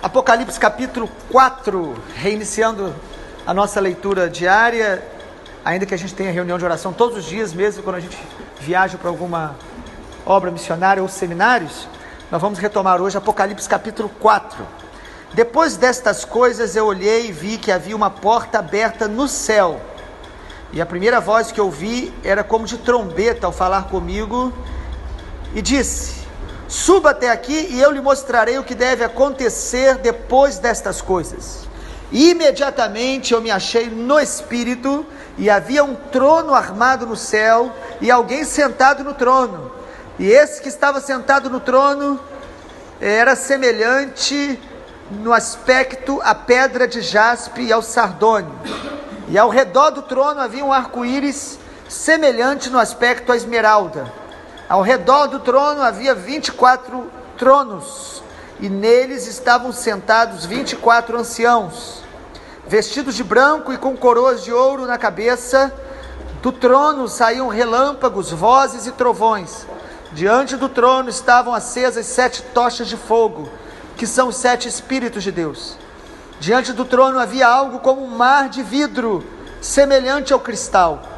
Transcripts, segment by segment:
Apocalipse capítulo 4, reiniciando a nossa leitura diária, ainda que a gente tenha reunião de oração todos os dias, mesmo quando a gente viaja para alguma obra missionária ou seminários, nós vamos retomar hoje Apocalipse capítulo 4. Depois destas coisas eu olhei e vi que havia uma porta aberta no céu, e a primeira voz que eu ouvi era como de trombeta ao falar comigo, e disse: suba até aqui e eu lhe mostrarei o que deve acontecer depois destas coisas. E imediatamente eu me achei no Espírito, e havia um trono armado no céu, e alguém sentado no trono. E esse que estava sentado no trono era semelhante no aspecto à pedra de jaspe e ao sardônio. E ao redor do trono havia um arco-íris semelhante no aspecto à esmeralda. Ao redor do trono havia 24 tronos, e neles estavam sentados 24 anciãos, vestidos de branco e com coroas de ouro na cabeça. Do trono saíam relâmpagos, vozes e trovões. Diante do trono estavam acesas 7 tochas de fogo, que são os 7 Espíritos de Deus. Diante do trono havia algo como um mar de vidro, semelhante ao cristal.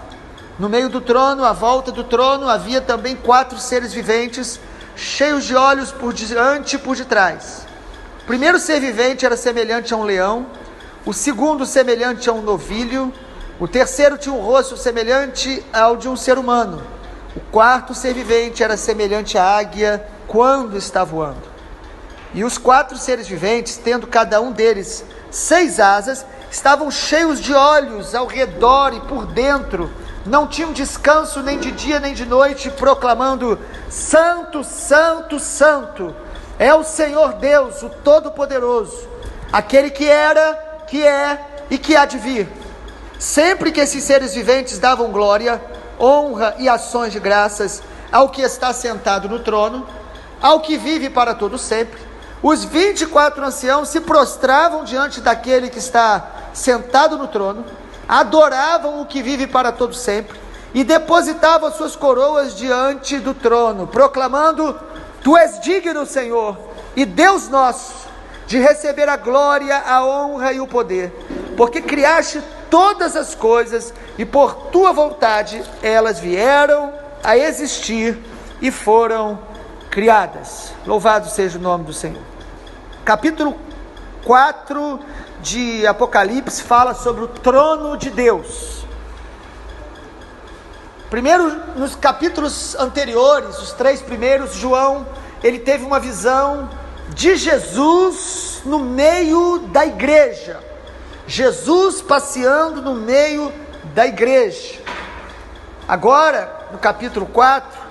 No meio do trono, à volta do trono, havia também 4 seres viventes, cheios de olhos por diante e por detrás. O primeiro ser vivente era semelhante a um leão, o segundo semelhante a um novilho, o terceiro tinha um rosto semelhante ao de um ser humano, o quarto ser vivente era semelhante à águia quando está voando. E os 4 seres viventes, tendo cada um deles 6 asas, estavam cheios de olhos ao redor e por dentro, não tinham descanso nem de dia nem de noite, proclamando: Santo, Santo, Santo, é o Senhor Deus, o Todo-Poderoso, aquele que era, que é e que há de vir. Sempre que esses seres viventes davam glória, honra e ações de graças ao que está sentado no trono, ao que vive para todo sempre, os 24 anciãos se prostravam diante daquele que está sentado no trono, adoravam o que vive para todo sempre, e depositavam suas coroas diante do trono, proclamando: Tu és digno, Senhor, e Deus nosso, de receber a glória, a honra e o poder, porque criaste todas as coisas, e por Tua vontade elas vieram a existir e foram criadas. Louvado seja o nome do Senhor. Capítulo 4 de Apocalipse fala sobre o trono de Deus. Primeiro, nos capítulos anteriores, os 3 primeiros, João, ele teve uma visão de Jesus no meio da igreja. Jesus passeando no meio da igreja. Agora, no capítulo 4,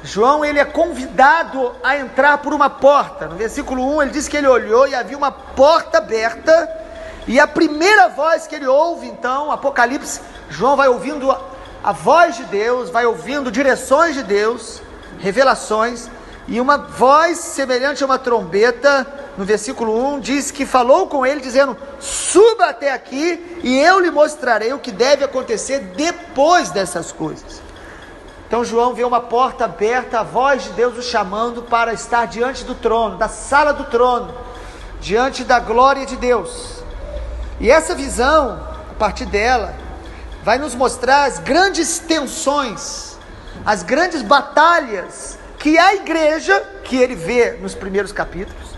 João, ele é convidado a entrar por uma porta. No versículo 1, ele diz que ele olhou e havia uma porta aberta, e a primeira voz que ele ouve, então, Apocalipse, João vai ouvindo a voz de Deus, vai ouvindo direções de Deus, revelações, e uma voz semelhante a uma trombeta, no versículo 1, diz que falou com ele, dizendo: suba até aqui e eu lhe mostrarei o que deve acontecer depois dessas coisas. Então João vê uma porta aberta, a voz de Deus o chamando para estar diante do trono, da sala do trono, diante da glória de Deus. E essa visão, a partir dela, vai nos mostrar as grandes tensões, as grandes batalhas que a igreja, que ele vê nos primeiros capítulos,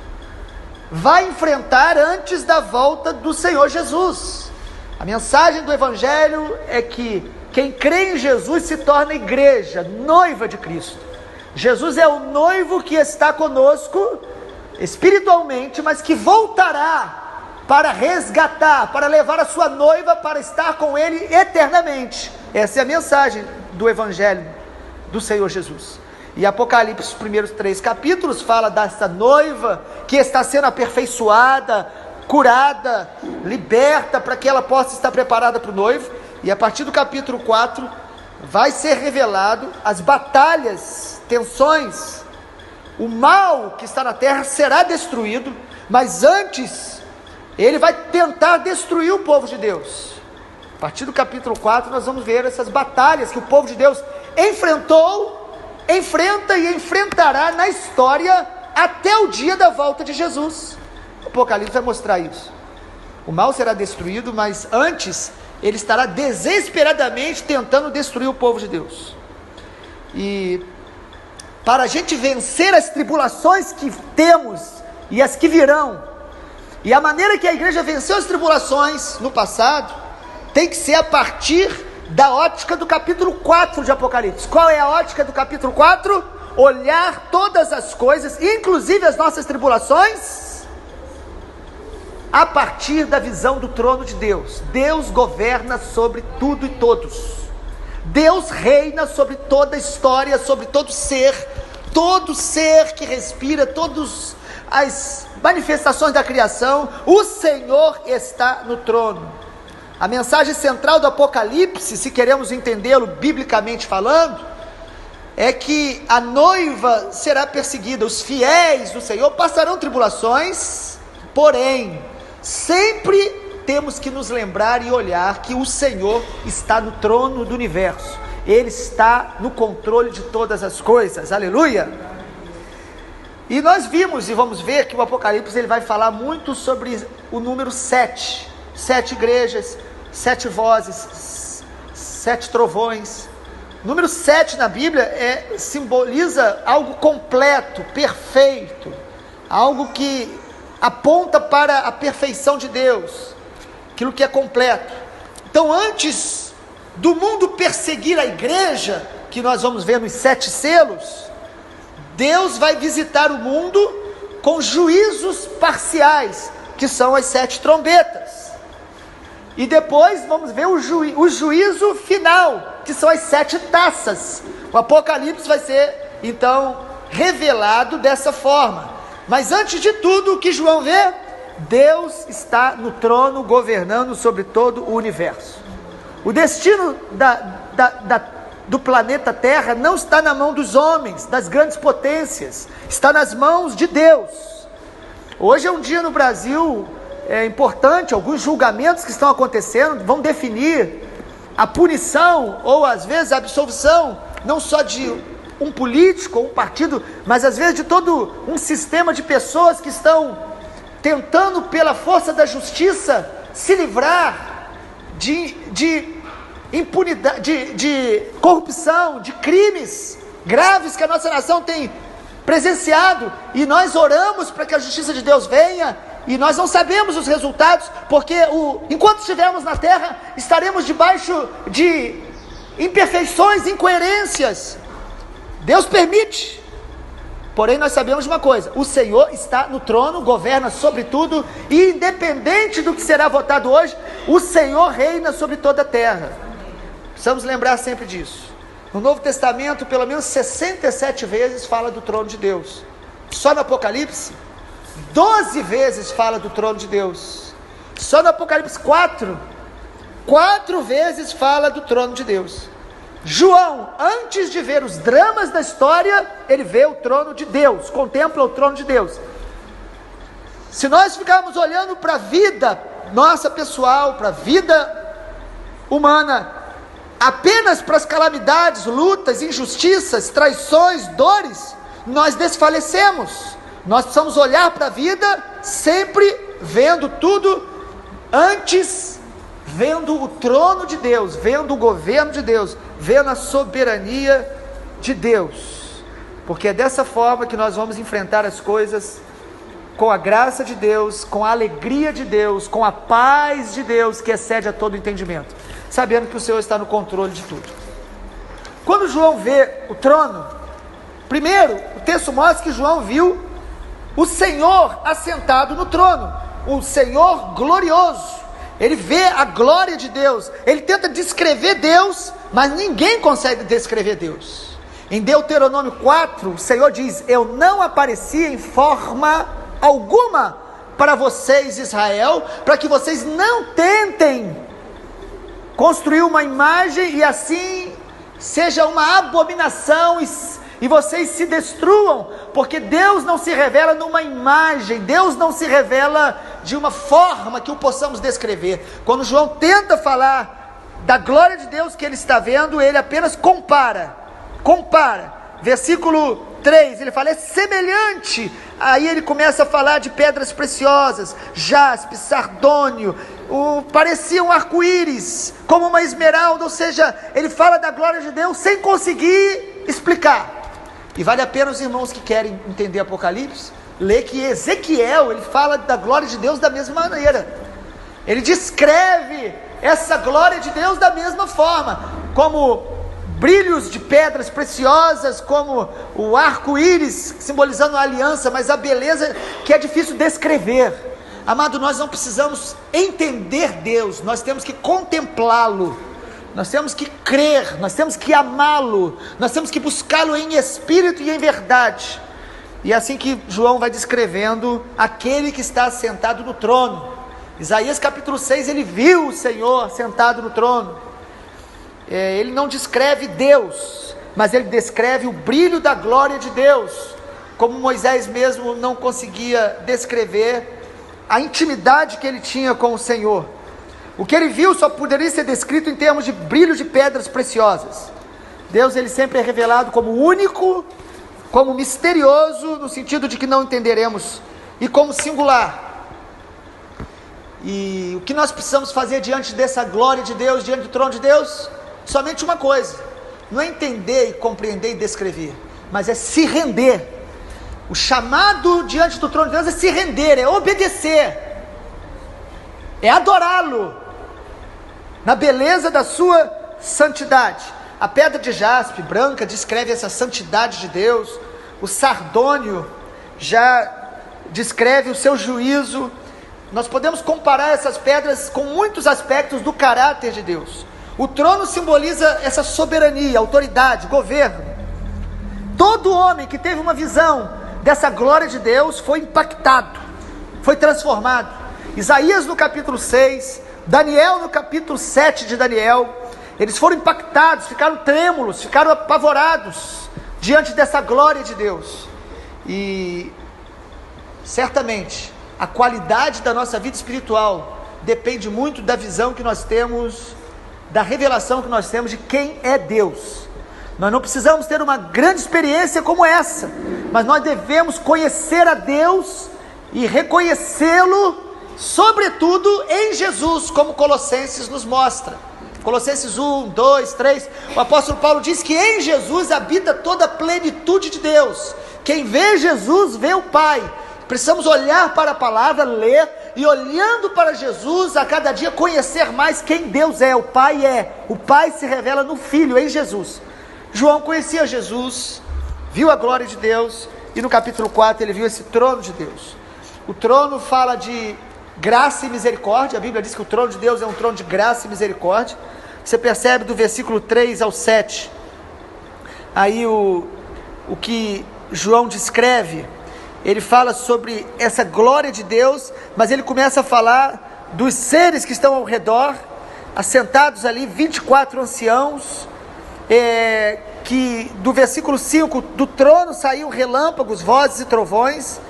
vai enfrentar antes da volta do Senhor Jesus. A mensagem do Evangelho é que quem crê em Jesus se torna igreja, noiva de Cristo. Jesus é o noivo que está conosco espiritualmente, mas que voltará para resgatar, para levar a sua noiva para estar com Ele eternamente. Essa é a mensagem do Evangelho do Senhor Jesus. E Apocalipse, os primeiros 3 capítulos, fala dessa noiva que está sendo aperfeiçoada, curada, liberta, para que ela possa estar preparada para o noivo. E a partir do capítulo 4, vai ser revelado as batalhas, tensões, o mal que está na terra será destruído, mas antes, ele vai tentar destruir o povo de Deus. A partir do capítulo 4, nós vamos ver essas batalhas que o povo de Deus enfrentou, enfrenta e enfrentará na história até o dia da volta de Jesus. O Apocalipse vai mostrar isso. O mal será destruído, mas antes ele estará desesperadamente tentando destruir o povo de Deus. E para a gente vencer as tribulações que temos e as que virão, e a maneira que a igreja venceu as tribulações no passado, tem que ser a partir da ótica do capítulo 4 de Apocalipse. Qual é a ótica do capítulo 4? Olhar todas as coisas, inclusive as nossas tribulações, a partir da visão do trono de Deus. Deus governa sobre tudo e todos. Deus reina sobre toda a história, sobre todo ser que respira, todas as manifestações da criação. O Senhor está no trono. A mensagem central do Apocalipse, se queremos entendê-lo biblicamente falando, é que a noiva será perseguida, os fiéis do Senhor passarão tribulações, porém, sempre temos que nos lembrar e olhar que o Senhor está no trono do universo. Ele está no controle de todas as coisas, aleluia. E nós vimos e vamos ver que o Apocalipse ele vai falar muito sobre o número 7, 7 igrejas, 7 vozes, 7 trovões. O número 7 na Bíblia simboliza algo completo, perfeito, algo que aponta para a perfeição de Deus, aquilo que é completo. Então, antes do mundo perseguir a igreja, que nós vamos ver nos 7 selos, Deus vai visitar o mundo com juízos parciais, que são as 7 trombetas. E depois vamos ver o juízo final, que são as 7 taças. O Apocalipse vai ser, então, revelado dessa forma. Mas antes de tudo, o que João vê? Deus está no trono, governando sobre todo o universo. O destino do planeta Terra não está na mão dos homens, das grandes potências, está nas mãos de Deus. Hoje é um dia no Brasil importante, alguns julgamentos que estão acontecendo vão definir a punição ou às vezes a absolvição, não só de um político ou um partido, mas às vezes de todo um sistema de pessoas que estão tentando pela força da justiça se livrar de impunidade, de corrupção, de crimes graves que a nossa nação tem presenciado, e nós oramos para que a justiça de Deus venha, e nós não sabemos os resultados, porque enquanto estivermos na terra, estaremos debaixo de imperfeições, incoerências. Deus permite, porém nós sabemos uma coisa: o Senhor está no trono, governa sobre tudo, e independente do que será votado hoje, o Senhor reina sobre toda a terra. Precisamos lembrar sempre disso. No Novo Testamento, pelo menos 67 vezes fala do trono de Deus. Só no Apocalipse, 12 vezes fala do trono de Deus. Só no Apocalipse 4 vezes fala do trono de Deus. João, antes de ver os dramas da história, ele vê o trono de Deus, contempla o trono de Deus. Se nós ficarmos olhando para a vida nossa pessoal, para a vida humana, apenas para as calamidades, lutas, injustiças, traições, dores, nós desfalecemos. Nós precisamos olhar para a vida sempre vendo tudo, antes vendo o trono de Deus, vendo o governo de Deus, vendo a soberania de Deus, porque é dessa forma que nós vamos enfrentar as coisas, com a graça de Deus, com a alegria de Deus, com a paz de Deus, que excede a todo entendimento, sabendo que o Senhor está no controle de tudo. Quando João vê o trono, primeiro, o texto mostra que João viu o Senhor assentado no trono, o Senhor glorioso. Ele vê a glória de Deus, ele tenta descrever Deus, mas ninguém consegue descrever Deus. Em Deuteronômio 4, o Senhor diz: eu não apareci em forma alguma para vocês, Israel, para que vocês não tentem construir uma imagem e assim seja uma abominação e vocês se destruam, porque Deus não se revela numa imagem, Deus não se revela de uma forma que o possamos descrever. Quando João tenta falar da glória de Deus que ele está vendo, ele apenas compara. Versículo 3, ele fala, é semelhante. Aí ele começa a falar de pedras preciosas, jaspe, sardônio, parecia um arco-íris, como uma esmeralda, ou seja, ele fala da glória de Deus sem conseguir explicar. E vale a pena os irmãos que querem entender Apocalipse, ler que Ezequiel, ele fala da glória de Deus da mesma maneira. Ele descreve essa glória de Deus da mesma forma, como brilhos de pedras preciosas, como o arco-íris, simbolizando a aliança, mas a beleza que é difícil descrever. Amado, nós não precisamos entender Deus, nós temos que contemplá-lo, nós temos que crer, nós temos que amá-lo, nós temos que buscá-lo em espírito e em verdade. E é assim que João vai descrevendo aquele que está sentado no trono. Isaías capítulo 6, ele viu o Senhor sentado no trono. Ele não descreve Deus, mas ele descreve o brilho da glória de Deus, como Moisés mesmo não conseguia descrever a intimidade que ele tinha com o Senhor. O que ele viu só poderia ser descrito em termos de brilho de pedras preciosas. Deus, ele sempre é revelado como único, como misterioso, no sentido de que não entenderemos, e como singular. E o que nós precisamos fazer diante dessa glória de Deus, diante do trono de Deus? Somente uma coisa, não é entender e compreender e descrever, mas é se render. O chamado diante do trono de Deus é se render, é obedecer, é adorá-lo, na beleza da sua santidade. A pedra de jaspe branca descreve essa santidade de Deus, o sardônio já descreve o seu juízo. Nós podemos comparar essas pedras com muitos aspectos do caráter de Deus. O trono simboliza essa soberania, autoridade, governo. Todo homem que teve uma visão dessa glória de Deus foi impactado, foi transformado. Isaías no capítulo 6, Daniel no capítulo 7 de Daniel, eles foram impactados, ficaram trêmulos, ficaram apavorados diante dessa glória de Deus. E certamente a qualidade da nossa vida espiritual depende muito da visão que nós temos, da revelação que nós temos de quem é Deus. Nós não precisamos ter uma grande experiência como essa, mas nós devemos conhecer a Deus e reconhecê-lo, sobretudo em Jesus, como Colossenses nos mostra. Colossenses 1, 2, 3, o apóstolo Paulo diz que em Jesus habita toda a plenitude de Deus. Quem vê Jesus vê o Pai. Precisamos olhar para a palavra, ler, e olhando para Jesus, a cada dia conhecer mais quem Deus é. O Pai se revela no Filho, em Jesus. João conhecia Jesus, viu a glória de Deus, e no capítulo 4 ele viu esse trono de Deus. O trono fala de graça e misericórdia. A Bíblia diz que o trono de Deus é um trono de graça e misericórdia. Você percebe do versículo 3 ao 7, aí o que João descreve. Ele fala sobre essa glória de Deus, mas ele começa a falar dos seres que estão ao redor, assentados ali, 24 anciãos, que do versículo 5, do trono saíam relâmpagos, vozes e trovões,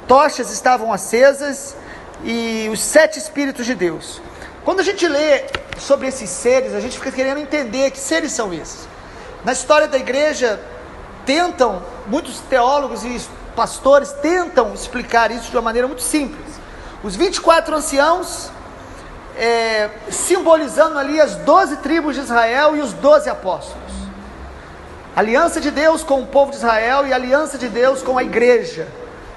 tochas estavam acesas, e os 7 Espíritos de Deus. Quando a gente lê sobre esses seres, a gente fica querendo entender que seres são esses. Na história da igreja, muitos teólogos e pastores tentam explicar isso de uma maneira muito simples. Os 24 anciãos, simbolizando ali as 12 tribos de Israel e os 12 apóstolos. Aliança de Deus com o povo de Israel e aliança de Deus com a igreja.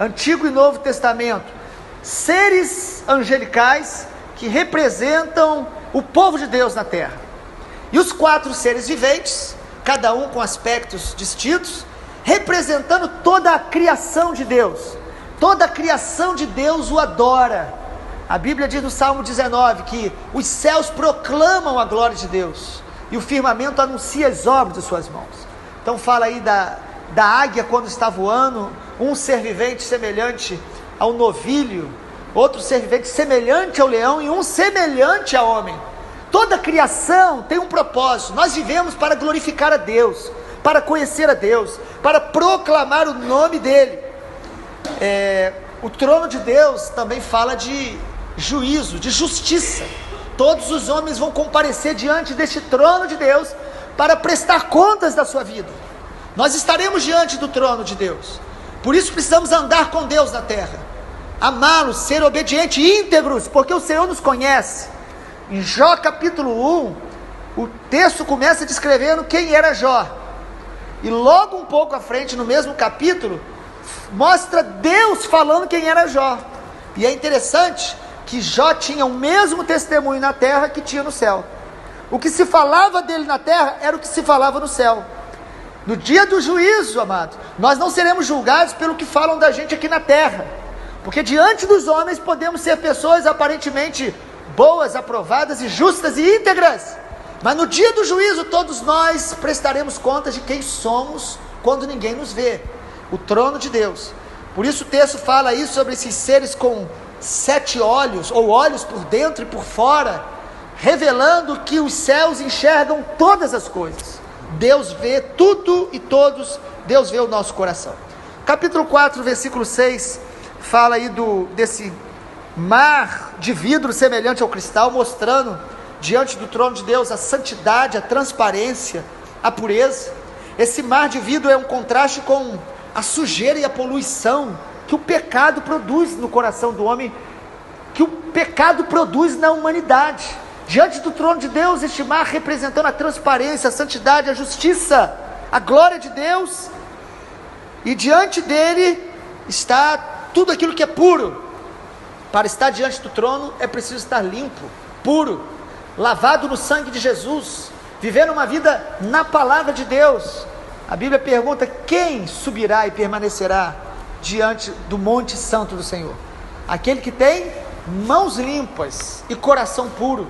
Antigo e Novo Testamento. Seres angelicais que representam o povo de Deus na terra. E os 4 seres viventes, cada um com aspectos distintos, representando toda a criação de Deus. Toda a criação de Deus o adora. A Bíblia diz no Salmo 19 que os céus proclamam a glória de Deus e o firmamento anuncia as obras de suas mãos. Então fala aí da águia quando está voando, um ser vivente semelhante ao novilho, outro ser vivente semelhante ao leão e um semelhante ao homem. Toda a criação tem um propósito. Nós vivemos para glorificar a Deus, para conhecer a Deus, para proclamar o nome dEle. O trono de Deus também fala de juízo, de justiça. Todos os homens vão comparecer diante deste trono de Deus para prestar contas da sua vida. Nós estaremos diante do trono de Deus. Por isso precisamos andar com Deus na terra, amá-lo, ser obediente e íntegros, porque o Senhor nos conhece. Em Jó capítulo 1, o texto começa descrevendo quem era Jó, e logo um pouco à frente, no mesmo capítulo, mostra Deus falando quem era Jó. E é interessante que Jó tinha o mesmo testemunho na terra que tinha no céu. O que se falava dele na terra era o que se falava no céu. No dia do juízo, amado, nós não seremos julgados pelo que falam da gente aqui na terra, porque diante dos homens podemos ser pessoas aparentemente boas, aprovadas e justas e íntegras, mas no dia do juízo todos nós prestaremos contas de quem somos quando ninguém nos vê, o trono de Deus. Por isso o texto fala aí sobre esses seres com 7 olhos, ou olhos por dentro e por fora, revelando que os céus enxergam todas as coisas. Deus vê tudo e todos, Deus vê o nosso coração. Capítulo 4, versículo 6, fala aí desse mar de vidro semelhante ao cristal, mostrando diante do trono de Deus a santidade, a transparência, a pureza. Esse mar de vidro é um contraste com a sujeira e a poluição que o pecado produz no coração do homem, que o pecado produz na humanidade. Diante do trono de Deus, este mar representando a transparência, a santidade, a justiça, a glória de Deus, e diante dele está tudo aquilo que é puro. Para estar diante do trono é preciso estar limpo, puro, lavado no sangue de Jesus, vivendo uma vida na palavra de Deus. A Bíblia pergunta: quem subirá e permanecerá diante do monte santo do Senhor? Aquele que tem mãos limpas e coração puro.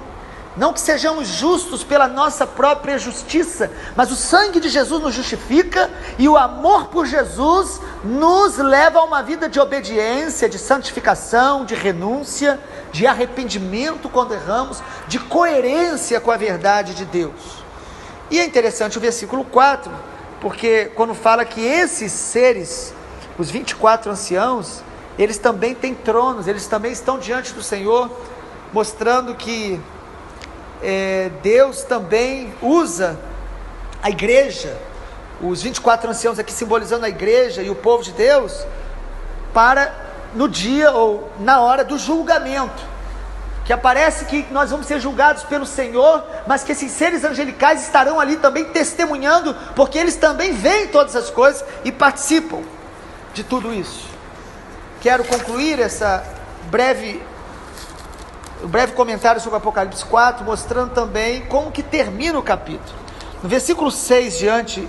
Não que sejamos justos pela nossa própria justiça, mas o sangue de Jesus nos justifica, e o amor por Jesus nos leva a uma vida de obediência, de santificação, de renúncia, de arrependimento quando erramos, de coerência com a verdade de Deus. E é interessante o versículo 4, porque quando fala que esses seres, os 24 anciãos, eles também têm tronos, eles também estão diante do Senhor, mostrando que Deus também usa a igreja, os 24 anciãos aqui simbolizando a igreja e o povo de Deus, para no dia ou na hora do julgamento, que aparece que nós vamos ser julgados pelo Senhor, mas que esses seres angelicais estarão ali também testemunhando, porque eles também veem todas as coisas e participam de tudo isso. Quero concluir o breve comentário sobre o Apocalipse 4, mostrando também como que termina o capítulo. No versículo 6 diante,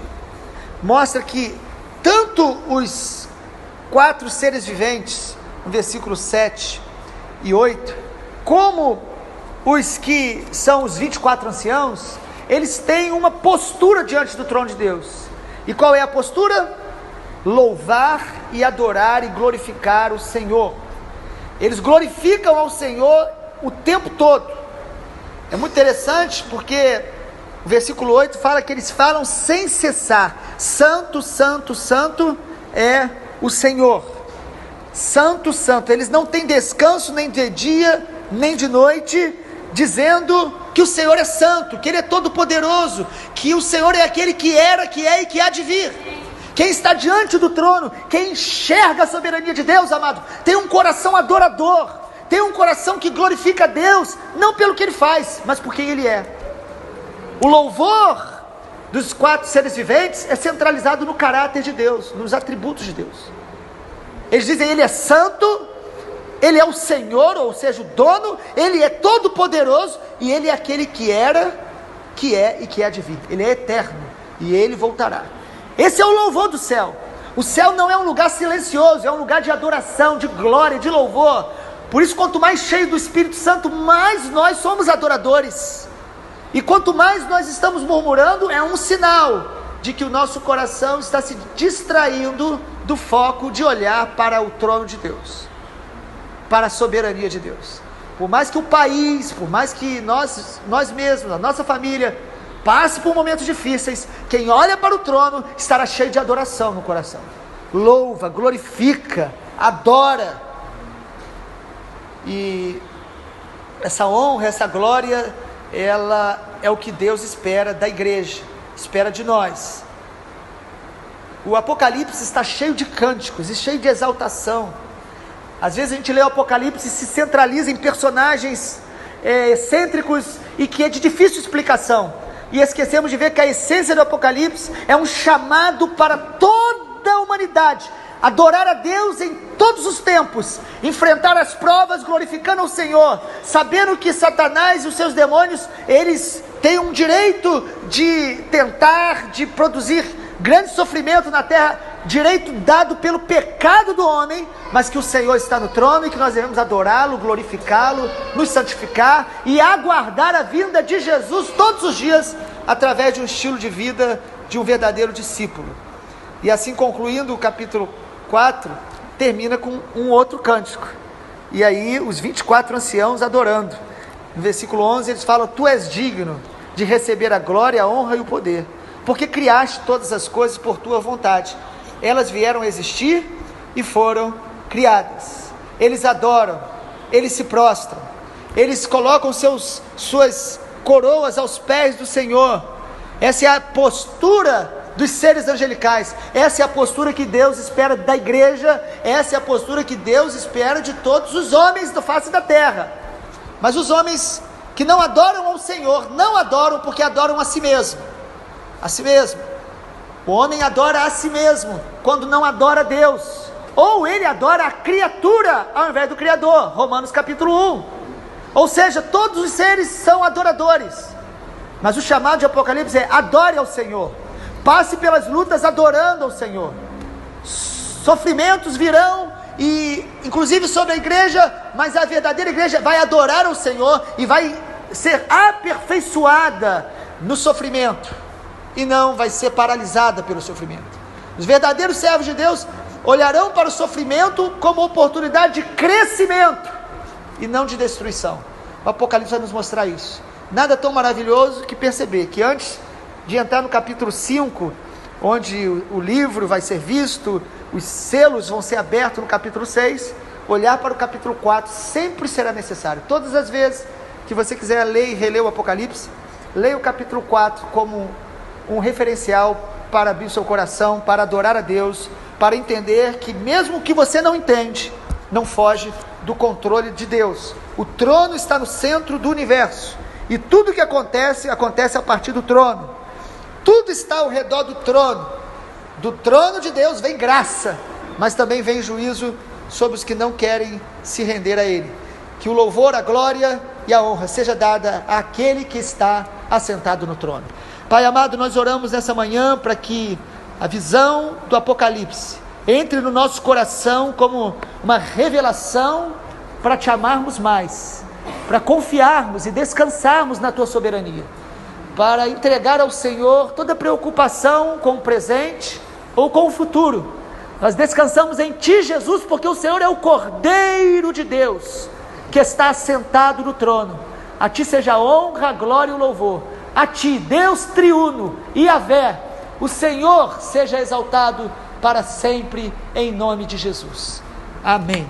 mostra que tanto os 4 seres viventes, no versículo 7 e 8, como os que são os 24 anciãos, eles têm uma postura diante do trono de Deus. E qual é a postura? Louvar e adorar e glorificar o Senhor. Eles glorificam ao Senhor o tempo todo. É muito interessante porque o versículo 8 fala que eles falam sem cessar: santo, santo, santo é o Senhor. Santo, santo. Eles não têm descanso nem de dia nem de noite, dizendo que o Senhor é santo, que Ele é todo poderoso, que o Senhor é aquele que era, que é e que há de vir. Quem está diante do trono, quem enxerga a soberania de Deus, amado, tem um coração adorador, tem um coração que glorifica a Deus, não pelo que Ele faz, mas por quem Ele é. O louvor dos 4 seres viventes é centralizado no caráter de Deus, nos atributos de Deus. Eles dizem: Ele é santo, Ele é o Senhor, ou seja, o dono, Ele é todo poderoso, e Ele é aquele que era, que é e que há de vir. Ele é eterno, e Ele voltará. Esse é o louvor do céu. O céu não é um lugar silencioso, é um lugar de adoração, de glória, de louvor. Por isso, quanto mais cheio do Espírito Santo, mais nós somos adoradores. E quanto mais nós estamos murmurando, é um sinal de que o nosso coração está se distraindo do foco de olhar para o trono de Deus, para a soberania de Deus. Por mais que o país, por mais que nós mesmos, a nossa família, passe por momentos difíceis, quem olha para o trono estará cheio de adoração no coração. Louva, glorifica, adora. E essa honra, essa glória, ela é o que Deus espera da igreja, espera de nós. O Apocalipse está cheio de cânticos e cheio de exaltação. Às vezes a gente lê o Apocalipse e se centraliza em personagens excêntricos e que é de difícil explicação. E esquecemos de ver que a essência do Apocalipse é um chamado para toda a humanidade. Adorar a Deus em todos os tempos, enfrentar as provas glorificando ao Senhor, sabendo que Satanás e os seus demônios, eles têm um direito de tentar, de produzir grande sofrimento na terra, direito dado pelo pecado do homem, mas que o Senhor está no trono e que nós devemos adorá-lo, glorificá-lo, nos santificar e aguardar a vinda de Jesus todos os dias, através de um estilo de vida de um verdadeiro discípulo. E assim, concluindo o capítulo 4, termina com um outro cântico, e aí os 24 anciãos adorando. No versículo 11 eles falam: tu és digno de receber a glória, a honra e o poder, porque criaste todas as coisas por tua vontade, elas vieram a existir e foram criadas. Eles adoram, eles se prostram, eles colocam suas coroas aos pés do Senhor. Essa é a postura dos seres angelicais, essa é a postura que Deus espera da igreja, essa é a postura que Deus espera de todos os homens da face da terra. Mas os homens que não adoram ao Senhor, não adoram porque adoram a si mesmo. A si mesmo. O homem adora a si mesmo quando não adora a Deus, ou ele adora a criatura ao invés do Criador. Romanos capítulo 1. Ou seja, todos os seres são adoradores, mas o chamado de Apocalipse é: adore ao Senhor, passe pelas lutas adorando ao Senhor. Sofrimentos virão, e inclusive sobre a igreja, mas a verdadeira igreja vai adorar ao Senhor e vai ser aperfeiçoada no sofrimento, e não vai ser paralisada pelo sofrimento. Os verdadeiros servos de Deus olharão para o sofrimento como oportunidade de crescimento e não de destruição. O Apocalipse vai nos mostrar isso. Nada tão maravilhoso que perceber que antes de entrar no capítulo 5, onde o livro vai ser visto, os selos vão ser abertos no capítulo 6, olhar para o capítulo 4 sempre será necessário. Todas as vezes que você quiser ler e reler o Apocalipse, leia o capítulo 4 como um referencial para abrir seu coração, para adorar a Deus, para entender que mesmo o que você não entende, não foge do controle de Deus. O trono está no centro do universo, e tudo que acontece, acontece a partir do trono. Tudo está ao redor do trono. Do trono de Deus vem graça, mas também vem juízo sobre os que não querem se render a Ele. Que o louvor, a glória e a honra seja dada àquele que está assentado no trono. Pai amado, nós oramos nessa manhã para que a visão do Apocalipse entre no nosso coração como uma revelação para te amarmos mais, para confiarmos e descansarmos na tua soberania, para entregar ao Senhor toda preocupação com o presente ou com o futuro. Nós descansamos em Ti, Jesus, porque o Senhor é o Cordeiro de Deus, que está assentado no trono. A Ti seja a honra, a glória e o louvor. A Ti, Deus triuno, Yahvé, o Senhor seja exaltado para sempre, em nome de Jesus. Amém.